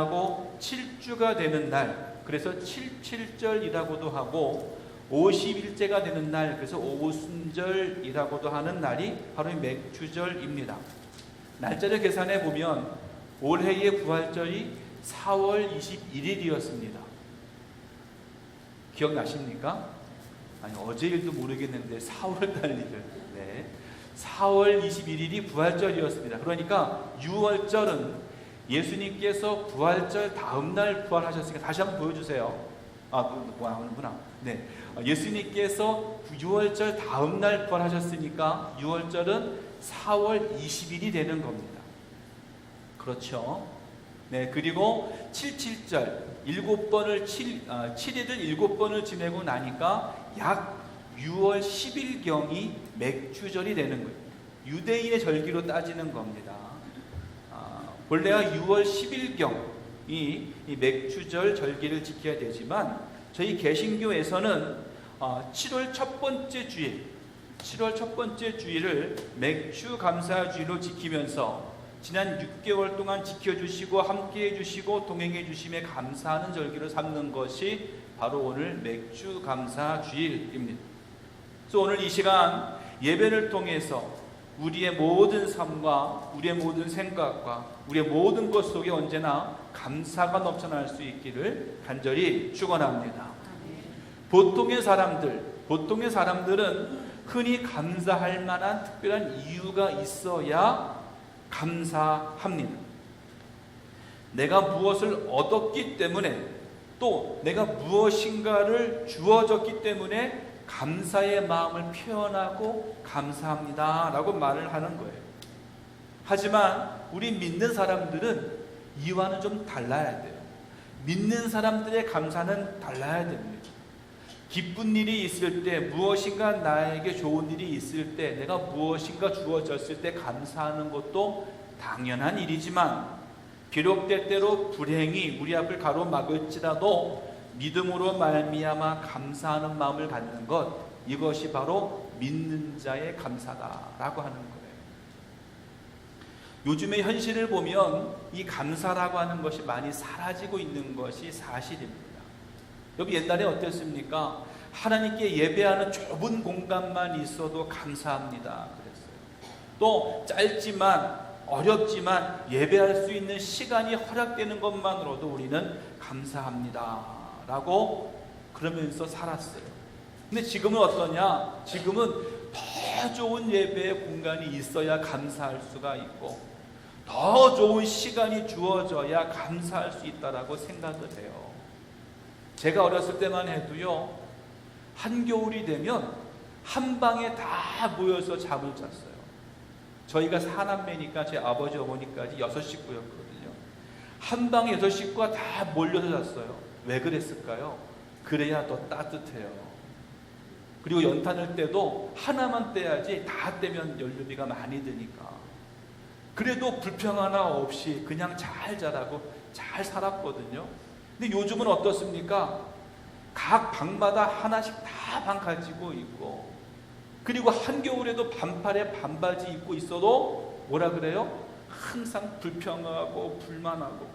하고 7주가 되는 날, 그래서 77절이라고도 하고 50일째가 되는 날, 그래서 오순절이라고도 하는 날이 바로 이 맥주절입니다. 날짜를 계산해 보면 올해의 부활절이 4월 21일이었습니다. 기억나십니까? 아니, 어제 일도 모르겠는데 4월 달 일을. 네. 4월 21일이 부활절이었습니다. 그러니까 6월절은 예수님께서 부활절 다음 날 부활하셨으니까, 다시 한번 보여주세요. 뭐구나. 네. 예수님께서 6월절 다음 날 부활하셨으니까 6월절은 4월 20일이 되는 겁니다. 그렇죠? 네. 그리고 77절 7일을 7번을 지내고 나니까 약 6월 10일경이 맥주절이 되는 거예요. 유대인의 절기로 따지는 겁니다. 본래가 6월 10일경이 이 맥주절 절기를 지켜야 되지만 저희 개신교에서는 7월 첫 번째 주일을 맥주 감사주일로 지키면서 지난 6개월 동안 지켜주시고 함께해 주시고 동행해 주심에 감사하는 절기로 삼는 것이 바로 오늘 맥주 감사주일입니다. 그래서 오늘 이 시간 예배를 통해서 우리의 모든 삶과 우리의 모든 생각과 우리의 모든 것 속에 언제나 감사가 넘쳐날 수 있기를 간절히 축원합니다. 보통의 사람들은 흔히 감사할 만한 특별한 이유가 있어야 감사합니다. 내가 무엇을 얻었기 때문에, 또 내가 무엇인가를 주어졌기 때문에 감사의 마음을 표현하고 감사합니다 라고 말을 하는 거예요. 하지만 우리 믿는 사람들은 이와는 좀 달라야 돼요. 믿는 사람들의 감사는 달라야 됩니다. 기쁜 일이 있을 때, 무엇인가 나에게 좋은 일이 있을 때, 내가 무엇인가 주어졌을 때 감사하는 것도 당연한 일이지만, 비록 때때로 불행이 우리 앞을 가로막을지라도 믿음으로 말미암아 감사하는 마음을 갖는 것, 이것이 바로 믿는 자의 감사다라고 하는 거예요. 요즘의 현실을 보면 이 감사라고 하는 것이 많이 사라지고 있는 것이 사실입니다. 여기 옛날에 어땠습니까? 하나님께 예배하는 좁은 공간만 있어도 감사합니다 그랬어요. 또 짧지만 어렵지만 예배할 수 있는 시간이 허락되는 것만으로도 우리는 감사합니다 라고 그러면서 살았어요. 근데 지금은 어떠냐? 지금은 더 좋은 예배의 공간이 있어야 감사할 수가 있고, 더 좋은 시간이 주어져야 감사할 수 있다라고 생각을 해요. 제가 어렸을 때만 해도요, 한겨울이 되면 한 방에 다 모여서 잠을 잤어요. 저희가 4남매니까 제 아버지 어머니까지 6식구였거든요. 한 방에 6식구가 다 몰려서 잤어요. 왜 그랬을까요? 그래야 더 따뜻해요. 그리고 연탄을 떼도 하나만 떼야지 다 떼면 연료비가 많이 드니까. 그래도 불평 하나 없이 그냥 잘 자라고 잘 살았거든요. 근데 요즘은 어떻습니까? 각 방마다 하나씩 다 방 가지고 있고, 그리고 한겨울에도 반팔에 반바지 입고 있어도 뭐라 그래요? 항상 불평하고 불만하고.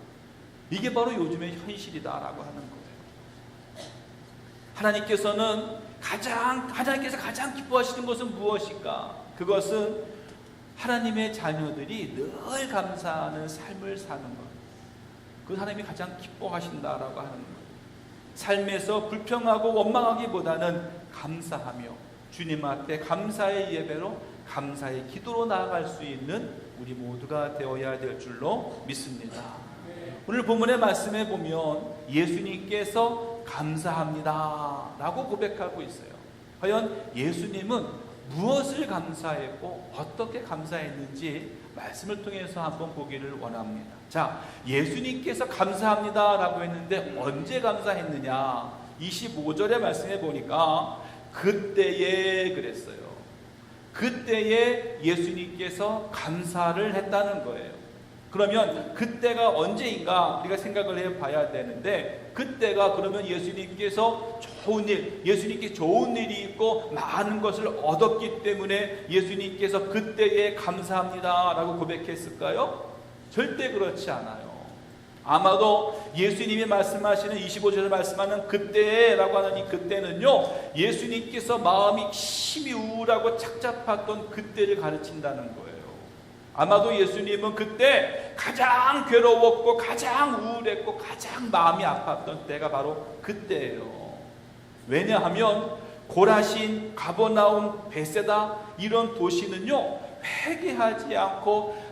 이게 바로 요즘의 현실이다라고 하는 거예요. 하나님께서 가장 기뻐하시는 것은 무엇일까? 그것은 하나님의 자녀들이 늘 감사하는 삶을 사는 것. 그걸 하나님이 가장 기뻐하신다라고 하는 거예요. 삶에서 불평하고 원망하기보다는 감사하며 주님 앞에 감사의 예배로, 감사의 기도로 나아갈 수 있는 우리 모두가 되어야 될 줄로 믿습니다. 오늘 본문의 말씀에 보면 예수님께서 감사합니다 라고 고백하고 있어요. 과연 예수님은 무엇을 감사했고 어떻게 감사했는지 말씀을 통해서 한번 보기를 원합니다. 자, 예수님께서 감사합니다 라고 했는데 언제 감사했느냐? 25절의 말씀에 보니까 그때에 그랬어요. 그때에 예수님께서 감사를 했다는 거예요. 그러면 그때가 언제인가 우리가 생각을 해봐야 되는데, 그때가 그러면 예수님께서 예수님께 좋은 일이 있고 많은 것을 얻었기 때문에 예수님께서 그때에 감사합니다 라고 고백했을까요? 절대 그렇지 않아요. 아마도 예수님이 말씀하시는 25절에 말씀하는 그때라고 하는 이 그때는요, 예수님께서 마음이 심히 우울하고 착잡했던 그때를 가르친다는 거예요. 아마도 예수님은 그때 가장 괴로웠고 가장 우울했고 가장 마음이 아팠던 때가 바로 그때예요. 왜냐하면 고라신, 가버나움, 베세다 이런 도시는요, 회개하지 않고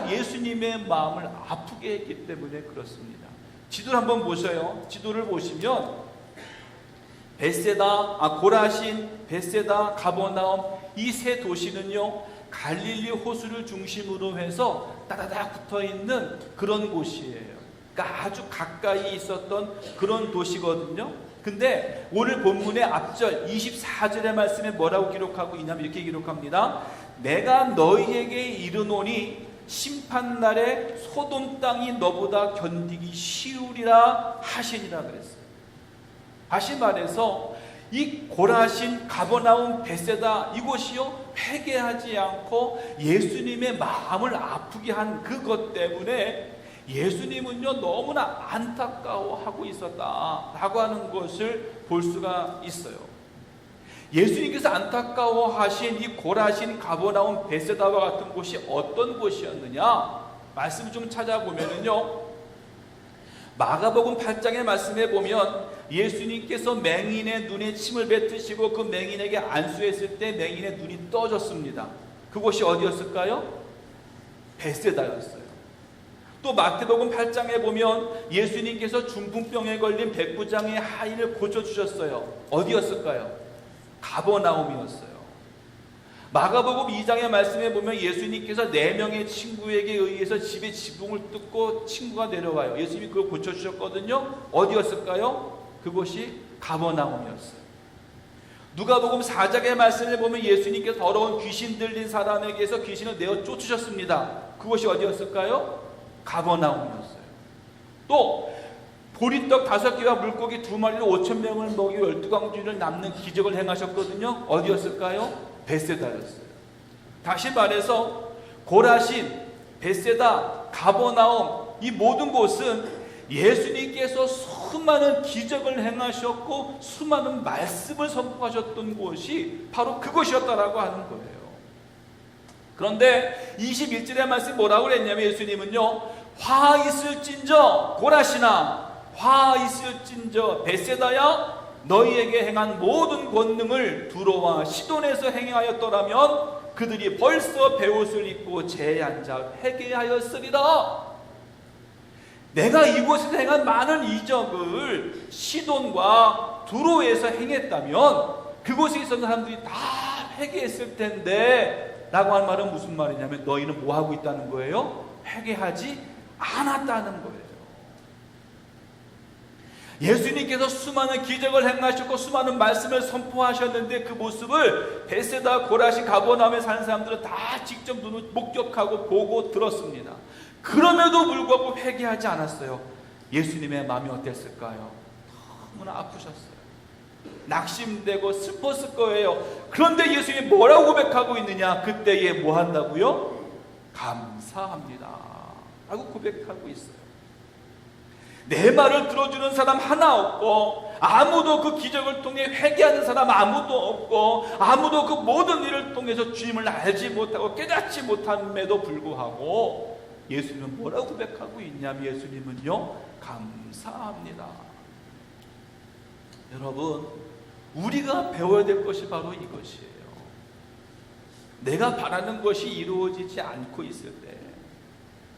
예수님의 마음을 아프게 했기 때문에 그렇습니다. 지도를 한번 보셔요. 지도를 보시면 고라신, 베세다, 가버나움 이 세 도시는요, 갈릴리 호수를 중심으로 해서 따다닥 붙어있는 그런 곳이에요. 그러니까 아주 가까이 있었던 그런 도시거든요. 근데 오늘 본문의 앞절 24절의 말씀에 뭐라고 기록하고 있냐면 이렇게 기록합니다. 내가 너희에게 이르노니 심판날에 소돔 땅이 너보다 견디기 쉬우리라 하시니라 그랬어요. 다시 말해서 이 고라신, 가버나움, 베세다 이곳이요, 회개하지 않고 예수님의 마음을 아프게 한 그것 때문에 예수님은요, 너무나 안타까워하고 있었다라고 하는 것을 볼 수가 있어요. 예수님께서 안타까워하신 이 고라신, 가버나움, 베세다와 같은 곳이 어떤 곳이었느냐? 말씀을 좀 찾아보면은요, 마가복음 8장의 말씀에 보면 예수님께서 맹인의 눈에 침을 뱉으시고 그 맹인에게 안수했을 때 맹인의 눈이 떠졌습니다. 그곳이 어디였을까요? 베세다였어요. 또 마태복음 8장에 보면 예수님께서 중풍병에 걸린 백부장의 아이를 고쳐주셨어요. 어디였을까요? 가버나움이었어요. 마가복음 2장의 말씀에 보면 예수님께서 4명의 친구에게 의해서 집에 지붕을 뜯고 친구가 내려와요. 예수님이 그걸 고쳐주셨거든요. 어디였을까요? 그곳이 가버나움이었어요. 누가복음 4장의 말씀을 보면 예수님께서 더러운 귀신 들린 사람에게서 귀신을 내어 쫓으셨습니다. 그곳이 어디였을까요? 가버나움이었어요. 또 보리떡 5개와 물고기 2마리로 5,000명을 먹이고 12광주를 남는 기적을 행하셨거든요. 어디였을까요? 베세다였어요. 다시 말해서 고라신, 베세다, 가버나움 이 모든 곳은 예수님께서 수많은 기적을 행하셨고 수많은 말씀을 선포하셨던 곳이 바로 그곳이었다라고 하는 거예요. 그런데 21절의 말씀이 뭐라고 그랬냐면 예수님은요, 화 있을진저 고라시나, 화 있을진저 베세다야, 너희에게 행한 모든 권능을 두로와 시돈에서 행하였더라면 그들이 벌써 베옷을 입고 제에 앉아 회개하였으리라. 내가 이곳에서 행한 많은 이적을 시돈과 두로에서 행했다면 그곳에 있었던 사람들이 다 회개했을 텐데 라고 하는 말은 무슨 말이냐면 너희는 뭐 하고 있다는 거예요? 회개하지 않았다는 거예요. 예수님께서 수많은 기적을 행하셨고 수많은 말씀을 선포하셨는데 그 모습을 베세다, 고라신, 가버나움에 사는 사람들은 다 직접 눈으로 목격하고 보고 들었습니다. 그럼에도 불구하고 회개하지 않았어요. 예수님의 마음이 어땠을까요? 너무나 아프셨어요. 낙심되고 슬펐을 거예요. 그런데 예수님이 뭐라고 고백하고 있느냐? 그때에 뭐 한다고요? 감사합니다 라고 고백하고 있어요. 내 말을 들어주는 사람 하나 없고 아무도 그 기적을 통해 회개하는 사람 아무도 없고 아무도 그 모든 일을 통해서 주님을 알지 못하고 깨닫지 못함에도 불구하고 예수님은 뭐라고 고백하고 있냐면 예수님은요, 감사합니다. 여러분, 우리가 배워야 될 것이 바로 이것이에요. 내가 바라는 것이 이루어지지 않고 있을 때,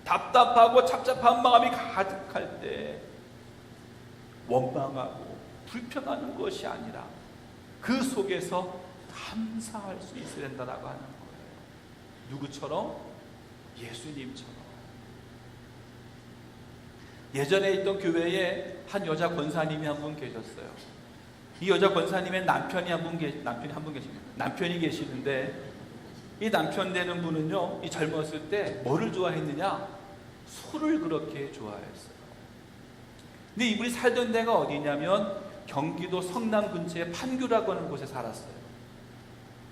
답답하고 착잡한 마음이 가득할 때 원망하고 불평하는 것이 아니라 그 속에서 감사할 수 있어야 된다고 하는 거예요. 누구처럼? 예수님처럼. 예전에 있던 교회에 한 여자 권사님이 한 분 계셨어요. 이 여자 권사님의 남편이 계시는데 이 남편 되는 분은요, 이 젊었을 때 뭐를 좋아했느냐? 술을 그렇게 좋아했어요. 근데 이분이 살던 데가 어디냐면 경기도 성남 근처에 판교라고 하는 곳에 살았어요.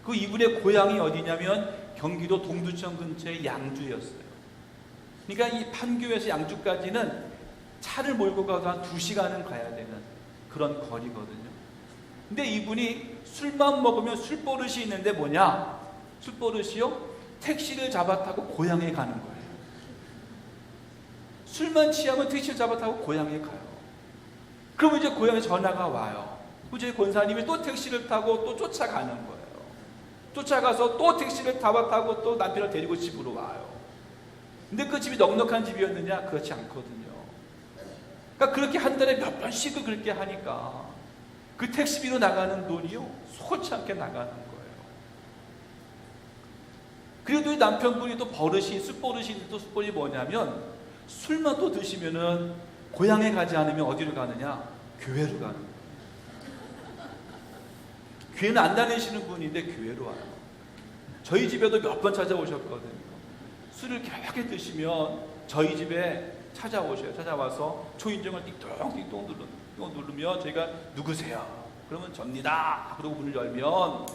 그 이분의 고향이 어디냐면 경기도 동두천 근처의 양주였어요. 그러니까 이 판교에서 양주까지는 차를 몰고 가도 한 2시간은 가야 되는 그런 거리거든요. 근데 이분이 술만 먹으면 술버릇이 있는데 뭐냐? 술버릇이요? 택시를 잡아 타고 고향에 가는 거예요. 술만 취하면 택시를 잡아 타고 고향에 가요. 그러면 이제 고향에 전화가 와요. 이제 권사님이 또 택시를 타고 또 쫓아가는 거예요. 쫓아가서 또 택시를 타고 또 남편을 데리고 집으로 와요. 근데 그 집이 넉넉한 집이었느냐? 그렇지 않거든요. 그러니까 그렇게 한 달에 몇 번씩을 그렇게 하니까 그 택시비로 나가는 돈이요, 속지 않게 나가는 거예요. 그래도 이 남편분이 또 술버릇이 뭐냐면, 술만 또 드시면은 고향에 가지 않으면 어디로 가느냐? 교회로 가는 거예요. 교회는 안 다니시는 분인데 교회로 와요. 저희 집에도 몇 번 찾아오셨거든요. 술을 그렇게 드시면 저희 집에 찾아오셔요. 찾아와서 초인종을 띵동띵동 누르면 저희가 누구세요? 그러면 접니다. 그러고 문을 열면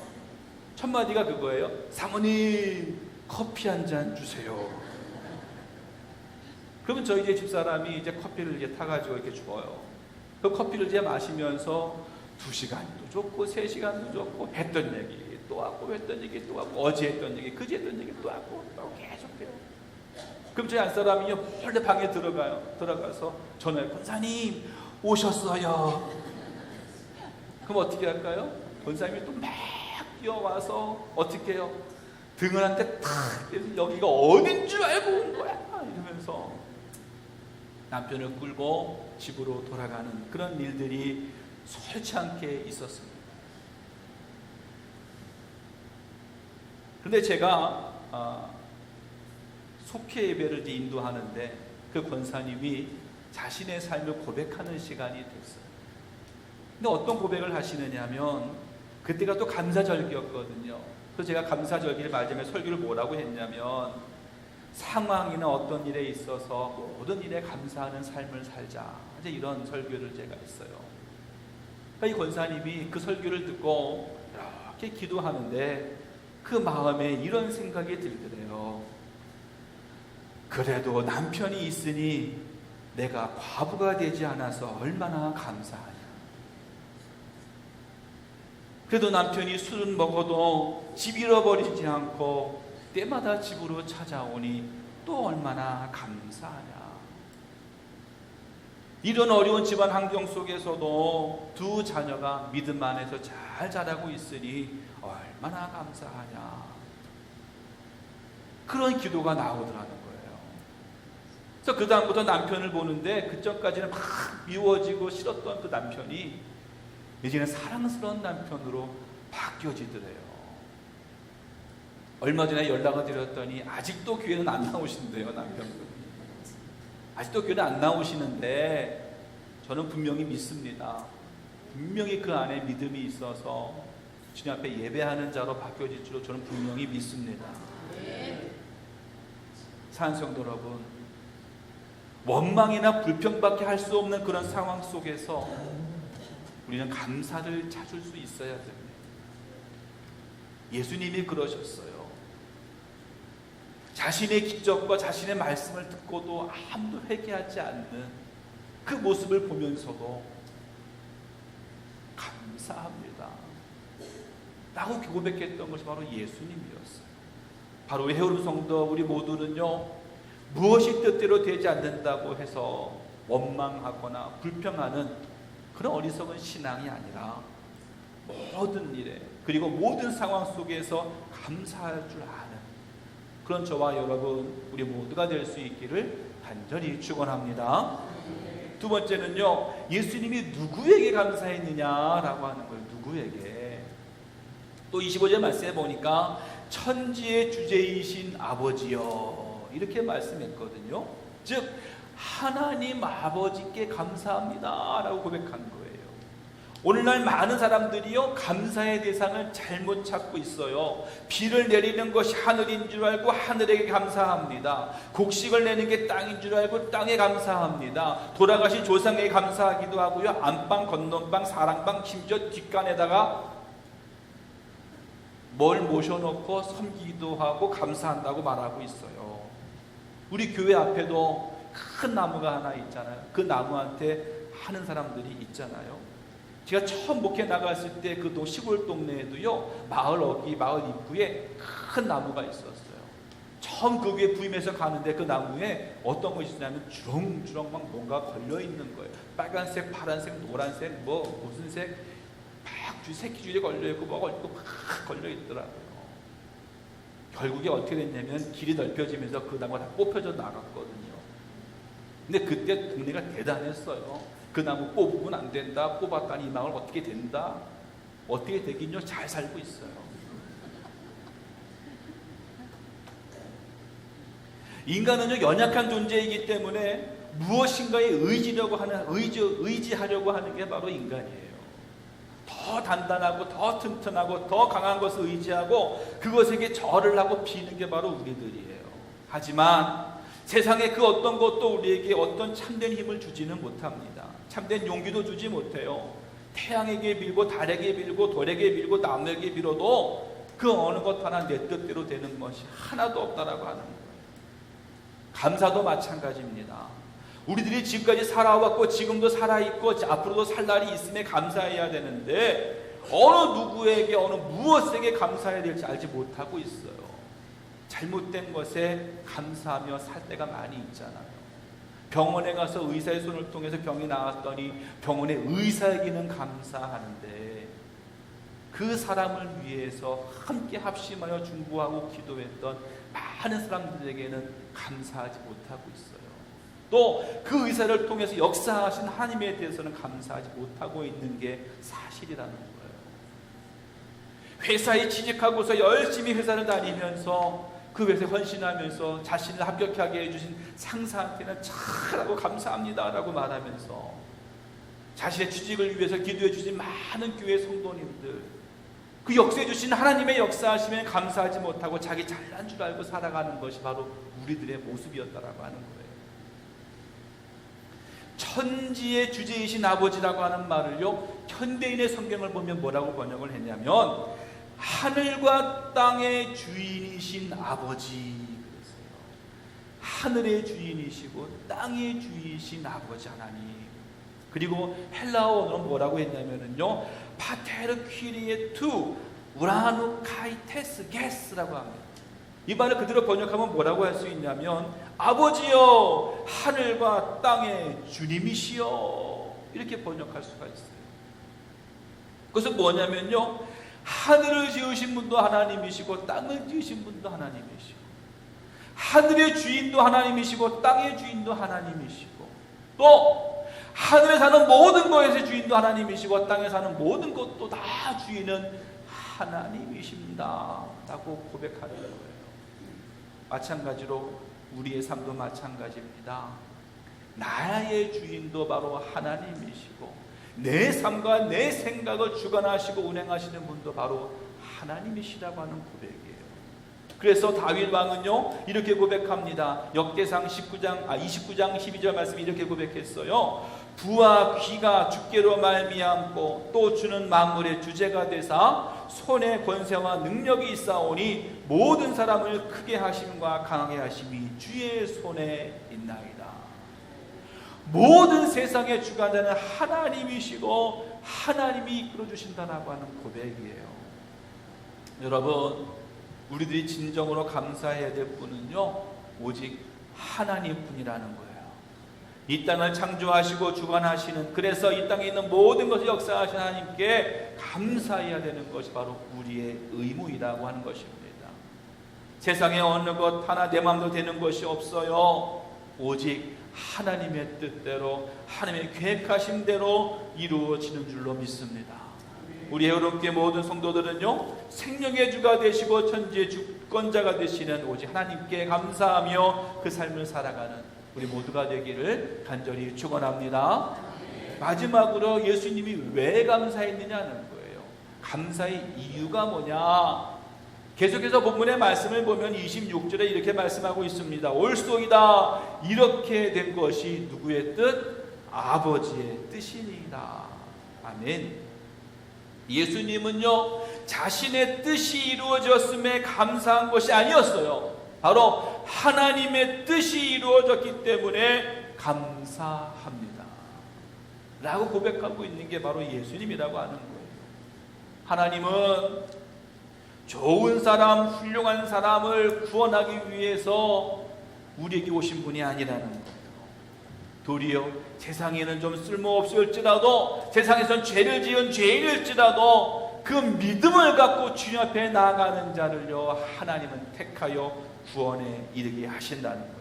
첫 마디가 그거예요. 사모님 커피 한 잔 주세요. 그러면 저희 이제 집사람이 이제 커피를 이제 타가지고 이렇게 주어요. 그 커피를 이제 마시면서 2시간도 좋고 3시간도 좋고 했던 얘기 또 하고 했던 얘기 또 하고 어제 했던 얘기 그제 했던 얘기 또 하고 또 계속해요. 그럼 저희 안사람이 몰래 방에 들어가서 전화해. 권사님 오셨어요. 그럼 어떻게 할까요? 권사님이 또 막 뛰어와서 어떻게 해요? 등을 한 대 탁 대서 여기가 어딘 줄 알고 온 거야 이러면서 남편을 끌고 집으로 돌아가는 그런 일들이 솔치 않게 있었습니다. 그런데 제가 속회 예배를 인도하는데 그 권사님이 자신의 삶을 고백하는 시간이 됐어요. 근데 어떤 고백을 하시느냐면, 그때가 또 감사절기였거든요. 그래서 제가 감사절기를 맞으며 설교를 뭐라고 했냐면, 상황이나 어떤 일에 있어서 모든 일에 감사하는 삶을 살자, 이제 이런 설교를 제가 했어요. 그러니까 이 권사님이 그 설교를 듣고 이렇게 기도하는데 그 마음에 이런 생각이 들더래요. 그래도 남편이 있으니 내가 과부가 되지 않아서 얼마나 감사하냐. 그래도 남편이 술은 먹어도 집 잃어버리지 않고 때마다 집으로 찾아오니 또 얼마나 감사하냐. 이런 어려운 집안 환경 속에서도 2 자녀가 믿음 안에서 잘 자라고 있으니 얼마나 감사하냐. 그런 기도가 나오더라는 거예요. 그래서 그 다음부터 남편을 보는데 그전까지는 막 미워지고 싫었던 그 남편이 이제는 사랑스러운 남편으로 바뀌어지더래요. 얼마 전에 연락을 드렸더니 아직도 교회는 안 나오신대요. 남편분이 아직도 교회는 안 나오시는데 저는 분명히 믿습니다. 분명히 그 안에 믿음이 있어서 주님 앞에 예배하는 자로 바뀌어질 줄로 저는 분명히 믿습니다. 사랑하는 성도 여러분, 원망이나 불평밖에 할 수 없는 그런 상황 속에서 우리는 감사를 찾을 수 있어야 됩니다. 예수님이 그러셨어요. 자신의 기적과 자신의 말씀을 듣고도 아무도 회개하지 않는 그 모습을 보면서도 감사합니다 라고 고백했던 것이 바로 예수님이었어요. 바로 헤어름 성도 우리 모두는요, 무엇이 뜻대로 되지 않는다고 해서 원망하거나 불평하는 그런 어리석은 신앙이 아니라 모든 일에 그리고 모든 상황 속에서 감사할 줄 아는 그런 저와 여러분 우리 모두가 될 수 있기를 간절히 축원합니다. 2 번째는요, 예수님이 누구에게 감사했느냐라고 하는 거예요. 누구에게? 또 25절 말씀해 보니까 천지의 주제이신 아버지여 이렇게 말씀했거든요. 즉 하나님 아버지께 감사합니다 라고 고백한 거예요. 오늘날 많은 사람들이요, 감사의 대상을 잘못 찾고 있어요. 비를 내리는 것이 하늘인 줄 알고 하늘에게 감사합니다. 곡식을 내는 게 땅인 줄 알고 땅에 감사합니다. 돌아가신 조상에게 감사하기도 하고요, 안방, 건넌방, 사랑방, 심지어 뒷간에다가 뭘 모셔놓고 섬기기도 하고 감사한다고 말하고 있어요. 우리 교회 앞에도 큰 나무가 하나 있잖아요. 그 나무한테 하는 사람들이 있잖아요. 제가 처음 목회 나갔을 때 그 시골 동네에도요, 마을 입구에 큰 나무가 있었어요. 처음 그 위에 부임해서 가는데 그 나무에 어떤 것이 있냐면 주렁주렁 막 뭔가 걸려 있는 거예요. 빨간색, 파란색, 노란색, 무슨 색, 막 새끼줄이 걸려 있고 뭐가 있고 막 걸려 있더라고요. 결국에 어떻게 됐냐면 길이 넓혀지면서 그 나무가 다 뽑혀져 나갔거든요. 근데 그때 동네가 대단했어요. 그 나무 뽑으면 안 된다. 뽑았다니 이 마을 어떻게 된다. 어떻게 되긴요? 잘 살고 있어요. 인간은요, 연약한 존재이기 때문에 무엇인가에 의지하려고 하는 게 바로 인간이에요. 더 단단하고 더 튼튼하고 더 강한 것을 의지하고 그것에게 절을 하고 비는 게 바로 우리들이에요. 하지만 세상의 그 어떤 것도 우리에게 어떤 참된 힘을 주지는 못합니다. 참된 용기도 주지 못해요. 태양에게 빌고 달에게 빌고 돌에게 빌고 나무에게 빌어도 그 어느 것 하나 내 뜻대로 되는 것이 하나도 없다라고 하는 거예요. 감사도 마찬가지입니다. 우리들이 지금까지 살아왔고 지금도 살아있고 앞으로도 살 날이 있음에 감사해야 되는데 어느 누구에게 어느 무엇에게 감사해야 될지 알지 못하고 있어요. 잘못된 것에 감사하며 살 때가 많이 있잖아요. 병원에 가서 의사의 손을 통해서 병이 나았더니 병원의 의사에게는 감사하는데 그 사람을 위해서 함께 합심하여 중보하고 기도했던 많은 사람들에게는 감사하지 못하고 있어요. 또 그 의사를 통해서 역사하신 하나님에 대해서는 감사하지 못하고 있는 게 사실이라는 거예요. 회사에 취직하고서 열심히 회사를 다니면서 그 회사에 헌신하면서 자신을 합격하게 해주신 상사한테는 잘하고 감사합니다라고 말하면서 자신의 취직을 위해서 기도해 주신 많은 교회 성도님들, 그 역사해 주신 하나님의 역사하심에 감사하지 못하고 자기 잘난 줄 알고 살아가는 것이 바로 우리들의 모습이었다라고 하는 거예요. 천지의 주제이신 아버지라고 하는 말을요, 현대인의 성경을 보면 뭐라고 번역을 했냐면 하늘과 땅의 주인이신 아버지 그랬어요. 하늘의 주인이시고 땅의 주인이신 아버지 하나님. 그리고 헬라어는 뭐라고 했냐면요, 파테르 퀴리에 투 우라누 카이테스 게스라고 합니다. 이 말을 그대로 번역하면 뭐라고 할 수 있냐면 아버지여 하늘과 땅의 주님이시여, 이렇게 번역할 수가 있어요. 그것은 뭐냐면요, 하늘을 지으신 분도 하나님이시고 땅을 지으신 분도 하나님이시고 하늘의 주인도 하나님이시고 땅의 주인도 하나님이시고 또 하늘에 사는 모든 것의 주인도 하나님이시고 땅에 사는 모든 것도 다 주인은 하나님이십니다 라고 고백하는 거예요. 마찬가지로 우리의 삶도 마찬가지입니다. 나의 주인도 바로 하나님이시고 내 삶과 내 생각을 주관하시고 운행하시는 분도 바로 하나님이시라고 하는 고백이에요. 그래서 다윗 왕은요 이렇게 고백합니다. 역대상 29장 12절 말씀이 이렇게 고백했어요. 부와 귀가 주께로 말미암고 또 주는 만물의 주제가 되사 손에 권세와 능력이 있사오니 모든 사람을 크게 하심과 강하게 하심이 주의 손에 있나이다. 모든 세상의 주관자는 하나님이시고 하나님이 이끌어주신다라고 하는 고백이에요. 여러분, 우리들이 진정으로 감사해야 될 분은요 오직 하나님뿐이라는 거예요. 이 땅을 창조하시고 주관하시는, 그래서 이 땅에 있는 모든 것을 역사하신 하나님께 감사해야 되는 것이 바로 우리의 의무이라고 하는 것입니다. 세상에 어느 것 하나 내 마음대로 되는 것이 없어요. 오직 하나님의 뜻대로 하나님의 계획하신 대로 이루어지는 줄로 믿습니다. 우리 여러분께 모든 성도들은요 생명의 주가 되시고 천지의 주권자가 되시는 오직 하나님께 감사하며 그 삶을 살아가는 우리 모두가 되기를 간절히 축원합니다. 마지막으로 예수님이 왜 감사했느냐는 거예요. 감사의 이유가 뭐냐? 계속해서 본문의 말씀을 보면 26절에 이렇게 말씀하고 있습니다. 옳소이다. 이렇게 된 것이 누구의 뜻? 아버지의 뜻이니이다. 아멘. 예수님은요 자신의 뜻이 이루어졌음에 감사한 것이 아니었어요. 바로 하나님의 뜻이 이루어졌기 때문에 감사합니다 라고 고백하고 있는 게 바로 예수님이라고 하는 거예요. 하나님은 좋은 사람, 훌륭한 사람을 구원하기 위해서 우리에게 오신 분이 아니라는 거예요. 도리어 세상에는 좀 쓸모없을지라도, 세상에선 죄를 지은 죄인일지라도 그 믿음을 갖고 주님 앞에 나아가는 자를요, 하나님은 택하여 구원에 이르게 하신다는 거예요.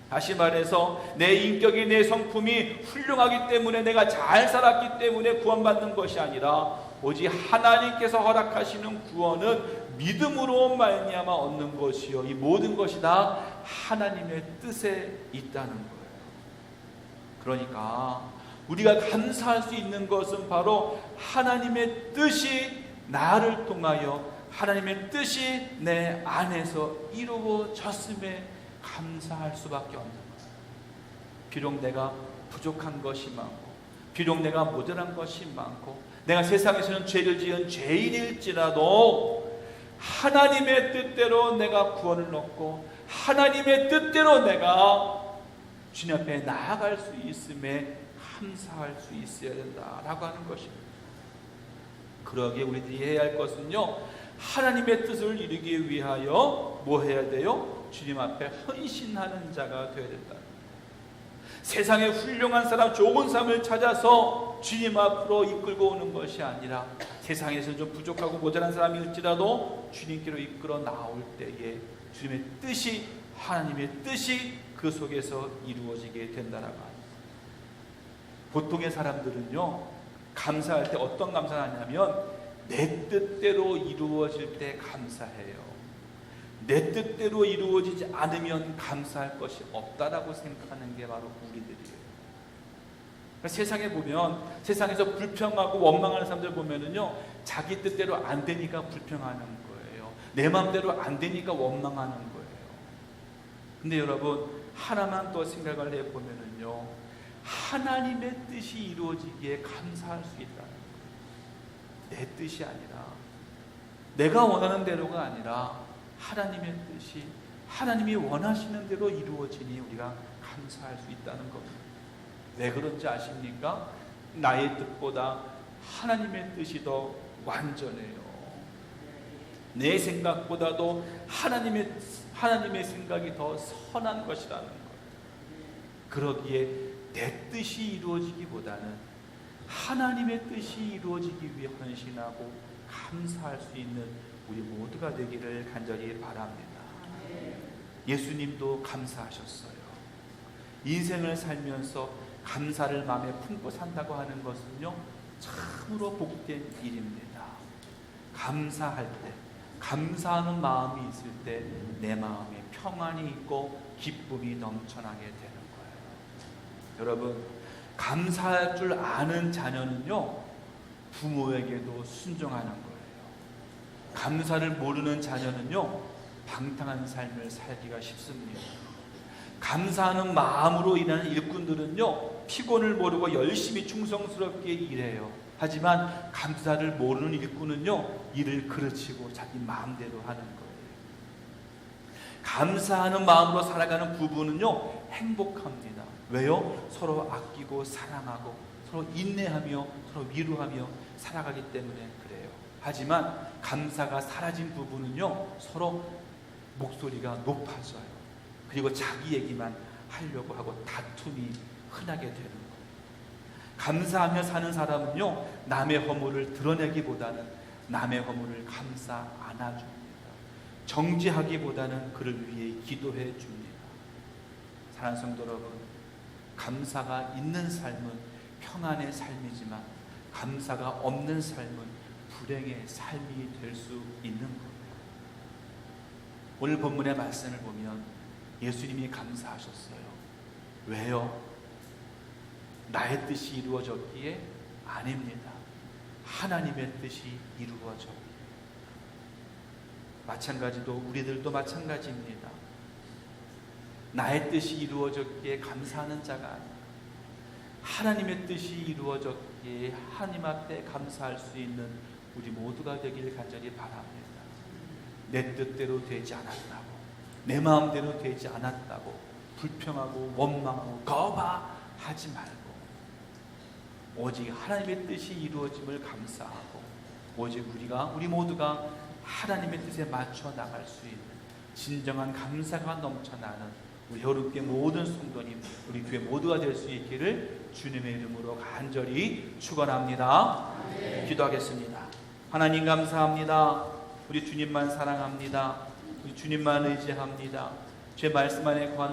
다시 말해서 내 인격이, 내 성품이 훌륭하기 때문에, 내가 잘 살았기 때문에 구원받는 것이 아니라 오직 하나님께서 허락하시는 구원은 믿음으로 말미암아 얻는 것이요, 이 모든 것이 다 하나님의 뜻에 있다는 거예요. 그러니까 우리가 감사할 수 있는 것은 바로 하나님의 뜻이 나를 통하여, 하나님의 뜻이 내 안에서 이루어졌음에 감사할 수밖에 없는 거예요. 비록 내가 부족한 것이 많고, 비록 내가 모자란 것이 많고, 내가 세상에서는 죄를 지은 죄인일지라도 하나님의 뜻대로 내가 구원을 얻고 하나님의 뜻대로 내가 주님 앞에 나아갈 수 있음에 감사할 수 있어야 된다라고 하는 것입니다. 그러기에 우리들이 해야 할 것은요, 하나님의 뜻을 이루기 위하여 뭐 해야 돼요? 주님 앞에 헌신하는 자가 되어야 된다. 세상에 훌륭한 사람, 좋은 사람을 찾아서 주님 앞으로 이끌고 오는 것이 아니라 세상에서 좀 부족하고 모자란 사람일지라도 주님께로 이끌어 나올 때에 주님의 뜻이, 하나님의 뜻이 그 속에서 이루어지게 된다라고 합니다. 보통의 사람들은요, 감사할 때 어떤 감사를 하냐면 내 뜻대로 이루어질 때 감사해요. 내 뜻대로 이루어지지 않으면 감사할 것이 없다라고 생각하는 게 바로 우리들이에요. 그러니까 세상에 보면, 세상에서 불평하고 원망하는 사람들 보면은요, 자기 뜻대로 안 되니까 불평하는 거예요. 내 마음대로 안 되니까 원망하는 거예요. 근데 여러분, 하나만 또 생각을 해보면은요, 하나님의 뜻이 이루어지기에 감사할 수 있다는 거예요. 내 뜻이 아니라, 내가 원하는 대로가 아니라 하나님의 뜻이, 하나님이 원하시는 대로 이루어지니 우리가 감사할 수 있다는 겁니다. 왜 그런지 아십니까? 나의 뜻보다 하나님의 뜻이 더 완전해요. 내 생각보다도 하나님의 생각이 더 선한 것이라는 거예요. 그러기에 내 뜻이 이루어지기보다는 하나님의 뜻이 이루어지기 위해 헌신하고 감사할 수 있는 우리 모두가 되기를 간절히 바랍니다. 예수님도 감사하셨어요. 인생을 살면서 감사를 마음에 품고 산다고 하는 것은요, 참으로 복된 일입니다. 감사할 때, 감사하는 마음이 있을 때 내 마음에 평안이 있고 기쁨이 넘쳐나게 되는 거예요. 여러분, 감사할 줄 아는 자녀는요, 부모에게도 순종하는 거예요. 감사를 모르는 자녀는요, 방탕한 삶을 살기가 쉽습니다. 감사하는 마음으로 일하는 일꾼들은요, 피곤을 모르고 열심히 충성스럽게 일해요. 하지만 감사를 모르는 일꾼은요, 일을 그르치고 자기 마음대로 하는 거예요. 감사하는 마음으로 살아가는 부부는요, 행복합니다. 왜요? 서로 아끼고 사랑하고 서로 인내하며 서로 위로하며 살아가기 때문에 그래요. 하지만 감사가 사라진 부부는요, 서로 목소리가 높아져요. 그리고 자기 얘기만 하려고 하고 다툼이 흔하게 되는 거예요. 감사하며 사는 사람은요, 남의 허물을 드러내기보다는 남의 허물을 감싸 안아줍니다. 정죄하기보다는 그를 위해 기도해 줍니다. 사랑하는 성도 여러분, 감사가 있는 삶은 평안의 삶이지만 감사가 없는 삶은 불행의 삶이 될 수 있는 겁니다. 오늘 본문의 말씀을 보면 예수님이 감사하셨어요. 왜요? 나의 뜻이 이루어졌기에? 아닙니다. 하나님의 뜻이 이루어졌기에. 마찬가지로 우리들도 마찬가지입니다. 나의 뜻이 이루어졌기에 감사하는 자가 아니라 하나님의 뜻이 이루어졌기에 하나님 앞에 감사할 수 있는 우리 모두가 되기를 간절히 바랍니다. 내 뜻대로 되지 않았다고, 내 마음대로 되지 않았다고 불평하고 원망하고 거부하지 말고 오직 하나님의 뜻이 이루어짐을 감사하고 오직 우리 모두가 하나님의 뜻에 맞춰 나갈 수 있는 진정한 감사가 넘쳐나는 우리 여러분께 모든 성도님, 우리 교회 모두가 될 수 있기를 주님의 이름으로 간절히 축원합니다. 기도하겠습니다. 하나님 감사합니다. 우리 주님만 사랑합니다. 우리 주님만 의지합니다. 주의 말씀 안에 거하는